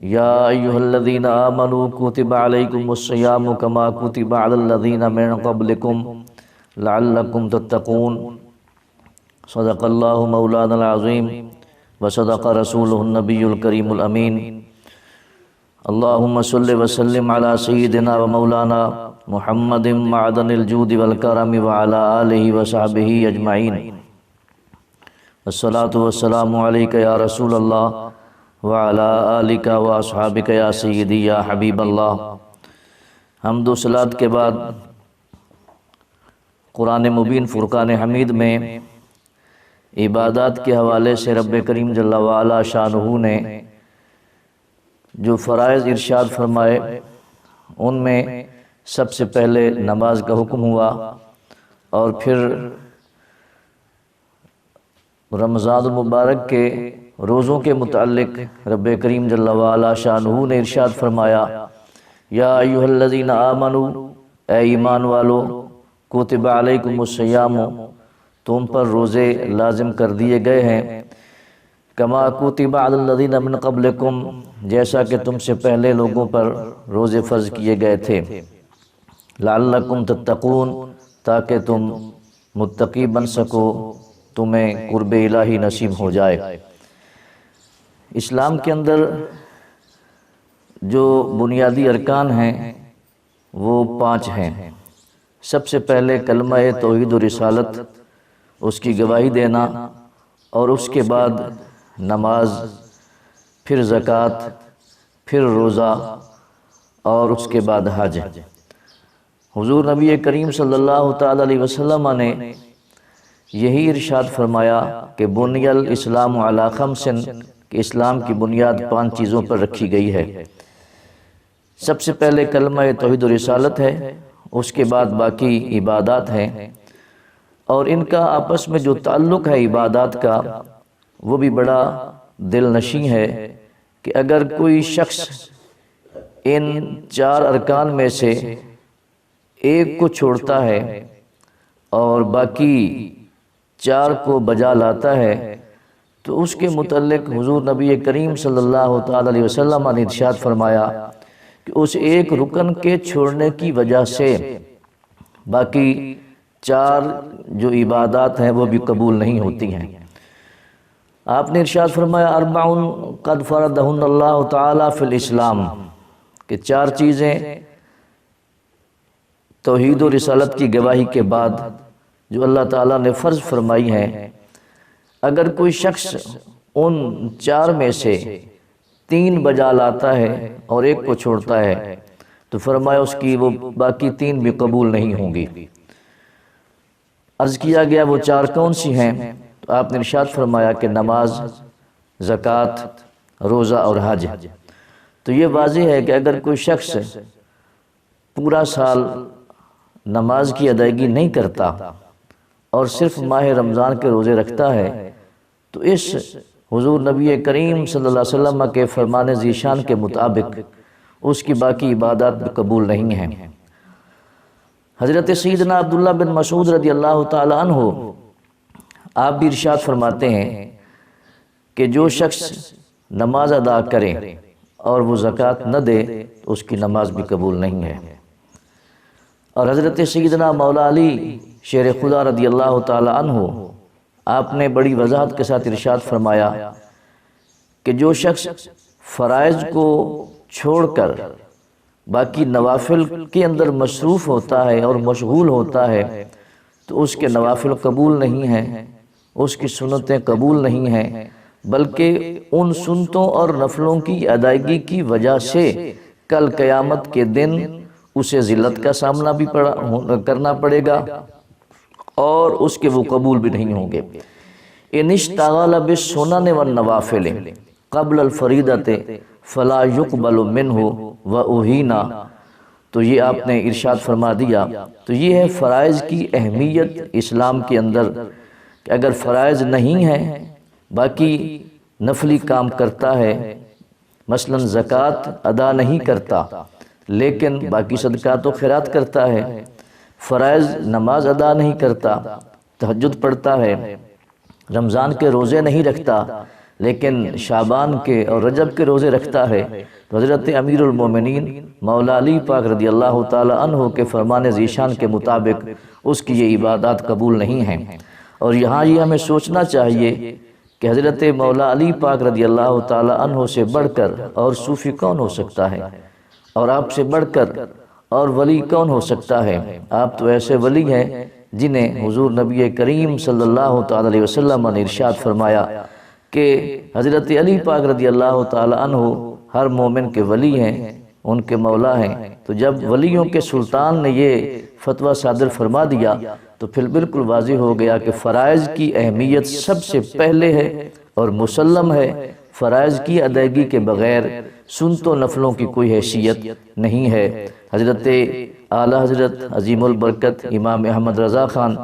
یا ایھا الذین آمنوا کتب علیکم الصیام کما کتب علی الذین من قبلکم لعلکم تتقون۔ صدق اللہ مولانا العظیم وصدق رسولہ النبی الکریم الامین۔ اللہم صل وسلم علی سیدنا و مولانا محمد معدن الجود والکرم وعلی آلہ وصحبہ اجمعین۔ الصلاۃ والسلام علیک یا رسول اللہ وعلی آلک واصحابک یا سیدی یا حبیب اللہ۔ حمد و صلوات کے بعد قرآن مبین فرقان حمید میں عبادات کے حوالے سے رب کریم جل وعلا شانہ نے جو فرائض ارشاد فرمائے ان میں سب سے پہلے نماز کا حکم ہوا، اور پھر رمضان المبارک کے روزوں کے متعلق رب کریم جل وعلا شانہ نے ارشاد فرمایا، یا ایھا الذین آمنوا، اے ایمان والو، کتب علیکم الصیام، تم پر روزے لازم کر دیے گئے ہیں، کما کتب علی الذین من قبلکم، جیسا کہ تم سے پہلے لوگوں پر روزے فرض کیے گئے تھے، لعلکم تتقون، تاکہ تم متقی بن سکو، تمہیں قرب الہی نصیب ہو جائے۔ اسلام کے اندر جو بنیادی ارکان ہیں وہ 5 ہیں۔ سب سے پہلے کلمہ توحید و رسالت، اس کی گواہی دینا، اور اس کے بعد نماز، پھر زکوٰۃ، پھر روزہ، اور اس کے بعد حج۔ حضور نبی کریم صلی اللہ تعالی علیہ وسلم نے یہی ارشاد فرمایا کہ بنی الاسلام علی 5، کہ اسلام کی بنیاد 5 چیزوں پر رکھی گئی ہے۔ سب سے پہلے کلمہ توحید و رسالت ہے، اس کے بعد باقی عبادات ہیں، اور ان کا آپس میں جو تعلق ہے عبادات کا وہ بھی بڑا دل نشیں ہے کہ اگر کوئی شخص ان 4 ارکان میں سے ایک کو چھوڑتا ہے اور باقی 4 کو بجا لاتا ہے تو اس کے متعلق حضور نبی کریم صلی اللہ تعالی علیہ وسلم نے ارشاد فرمایا کہ اس ایک رکن کے چھوڑنے کی وجہ سے باقی 4 جو عبادات ہیں وہ بھی قبول نہیں ہوتی ہیں۔ آپ نے ارشاد فرمایا 4 قد فرضہن اللہ تعالی فی الاسلام، کہ 4 چیزیں توحید و رسالت کی گواہی کے بعد جو اللہ تعالیٰ نے فرض فرمائی ہیں، اگر کوئی شخص ان 4 میں سے 3 بجا لاتا ہے اور ایک کو چھوڑتا ہے تو فرمایا اس کی وہ باقی 3 بھی قبول نہیں ہوں گی۔ عرض کیا گیا وہ 4 کون سی ہیں؟ تو آپ نے ارشاد فرمایا کہ نماز، زکوٰۃ، روزہ اور حج۔ تو یہ واضح ہے کہ اگر کوئی شخص پورا سال نماز کی ادائیگی نہیں کرتا اور صرف ماہ رمضان کے روزے رکھتا ہے تو اس حضور نبی کریم صلی اللہ علیہ وسلم کے فرمان ذیشان کے مطابق اس کی باقی عبادات بھی قبول نہیں ہیں۔ حضرت سیدنا عبداللہ بن مسعود رضی اللہ تعالی عنہ آپ بھی ارشاد فرماتے ہیں کہ جو شخص نماز ادا کرے اور وہ زکوٰۃ نہ دے تو اس کی نماز بھی قبول نہیں ہے۔ اور حضرت سیدنا مولا علی شیر خدا رضی اللہ تعالی عنہ آپ نے بڑی وضاحت کے ساتھ ارشاد فرمایا کہ جو شخص فرائض کو چھوڑ کر باقی نوافل کے اندر مصروف ہوتا ہے اور مشغول ہوتا ہے تو اس کے نوافل قبول نہیں ہیں، اس کی سنتیں قبول نہیں ہیں، بلکہ ان سنتوں اور نفلوں کی ادائیگی کی وجہ سے کل قیامت کے دن اسے ذلت کا سامنا بھی کرنا پڑے گا اور اس کے وہ قبول بھی نہیں ہوں گے۔ ان اشتغل بالسنن والنوافل قبل الفریضۃ فلا يقبل منہ واہینا، تو یہ آپ نے ارشاد فرما دیا۔ تو یہ ہے فرائض کی اہمیت اسلام کے اندر کہ اگر فرائض نہیں ہیں باقی نفلی کام کرتا ہے، مثلا زکوٰۃ ادا نہیں کرتا لیکن باقی صدقات و خیرات کرتا ہے، فرائض نماز ادا نہیں کرتا، تہجد پڑھتا ہے، رمضان کے روزے نہیں رکھتا، لیکن شعبان کے اور رجب کے روزے رکھتا ہے تو حضرت امیر المومنین مولا علی پاک رضی اللہ تعالی عنہ کے فرمان ذیشان کے مطابق اس کی یہ عبادات قبول نہیں ہیں۔ اور یہاں یہ ہمیں سوچنا چاہیے کہ حضرت مولا علی پاک رضی اللہ تعالی عنہ سے بڑھ کر اور صوفی کون ہو سکتا ہے، اور آپ سے بڑھ کر اور ولی کون ہو سکتا ہے؟ آپ تو ایسے ولی ہیں جنہیں حضور نبی کریم صلی اللہ تعالی علیہ وسلم نے ارشاد فرمایا کہ حضرت علی پاک رضی اللہ تعالی عنہ ہر مومن کے ولی ہیں، ان کے مولا ہیں۔ تو جب ولیوں کے سلطان نے یہ فتویٰ صادر فرما دیا تو پھر بالکل واضح ہو گیا کہ فرائض کی اہمیت سب سے پہلے ہے، اور مسلم ہے فرائض کی ادائیگی کے بغیر سنت و نفلوں کی کوئی حیثیت نہیں ہے۔ حضرت اعلیٰ حضرت عظیم البرکت امام احمد رضا خان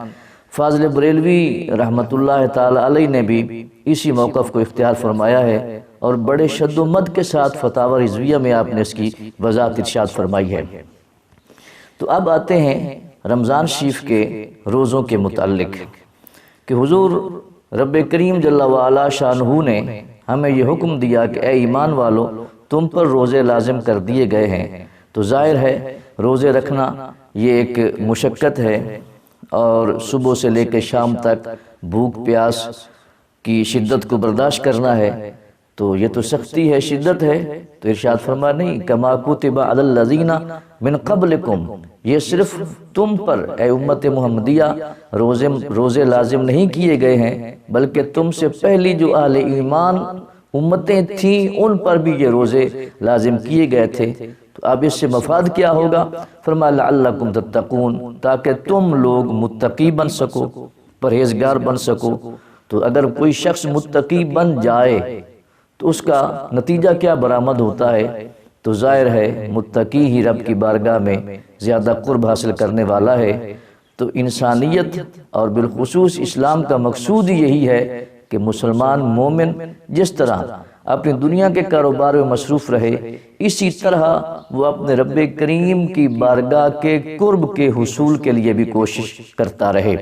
فاضل بریلوی رحمۃ اللہ تعالی علیہ نے بھی اسی موقف کو اختیار فرمایا ہے، اور بڑے شد و مد کے ساتھ فتاوی رضویہ میں آپ نے اس کی وضاحت ارشاد فرمائی ہے۔ تو اب آتے ہیں رمضان شریف کے روزوں کے متعلق کہ حضور رب کریم جل وعلا شانہ نے ہمیں یہ حکم دیا کہ اے ایمان والو تم پر روزے لازم کر دیے گئے ہیں۔ تو ظاہر ہے روزے رکھنا یہ ایک مشقت ہے، اور صبح سے لے کے شام تک بھوک پیاس کی شدت کو برداشت کرنا ہے، تو یہ تو سختی ہے، شدت ہے۔ تو ارشاد فرما نہیں کما کتب علی الذین من قبلکم، یہ صرف تم پر اے امت محمدیہ روزے لازم نہیں کیے گئے ہیں، بلکہ تم سے پہلی جو اہل ایمان امتیں تھیں ان پر بھی یہ روزے لازم کیے گئے تھے۔ تو اب اس سے مفاد کیا ہوگا؟ فرمایا لعلکم تتقون، تاکہ تم لوگ متقی بن سکو، پرہیزگار بن سکو۔ تو اگر کوئی شخص متقی بن جائے تو اس کا نتیجہ کیا برآمد ہوتا ہے؟ تو ظاہر ہے متقی ہی رب کی بارگاہ میں زیادہ قرب حاصل کرنے والا ہے۔ تو انسانیت اور بالخصوص اسلام کا مقصود ہی یہی ہے کہ مسلمان مومن جس طرح اپنی دنیا کے کاروبار میں مصروف رہے، اسی طرح وہ اپنے رب کریم کی بارگاہ کے قرب کے حصول کے لیے بھی کوشش کرتا رہے۔